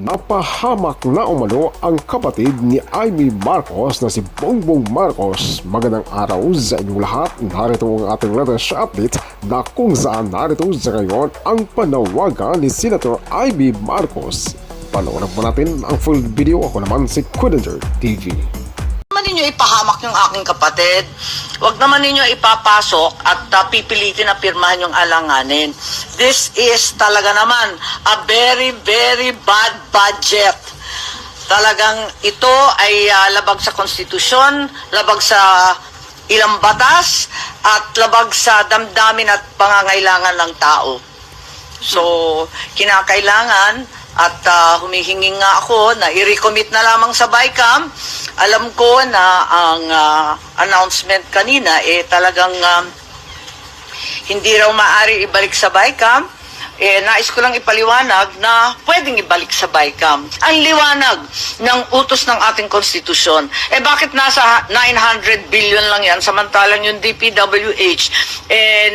Napahamak na umano ang kapatid ni Amy Marcos na si Bongbong Marcos. Magandang araw sa inyong lahat. Narito ang ating latest update na kung saan narito sa ngayon ang panawagan ni Senator Amy Marcos. Panoorin po natin ang full video. Ako naman si Quidanger TV. Huwag naman ninyo ipahamak yung aking kapatid. Huwag naman ninyo ipapasok at pipilitin na pirmahan yung alanganin. This is talaga naman a very, very bad budget. Talagang ito ay labag sa konstitusyon, labag sa ilang batas, at labag sa damdamin at pangangailangan ng tao. So, kinakailangan at humihingi nga ako na i-recommit na lamang sa BICAM. Alam ko na ang announcement kanina talagang hindi raw maaari ibalik sa BICAM. Nais ko lang ipaliwanag na pwedeng ibalik sa BICAM. Ang liwanag ng utos ng ating konstitusyon. Bakit nasa 900 billion lang yan, samantalang yung DPWH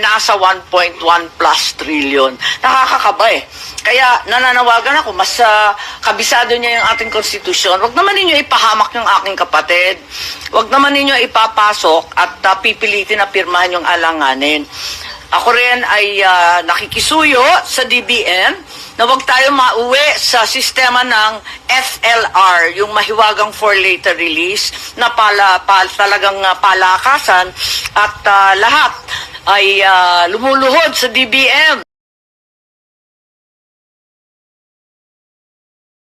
nasa 1.1 plus trillion. Nakakakaba Kaya nananawagan ako, mas kabisado niya yung ating konstitusyon. Huwag naman ninyo ipahamak yung aking kapatid. Huwag naman ninyo ipapasok at pipilitin na pirmahan yung alanganin. Ako rin ay nakikisuyo sa DBM na huwag tayo mauwi sa sistema ng FLR, yung mahiwagang for later release, na talagang palakasan at lahat ay lumuluhod sa DBM.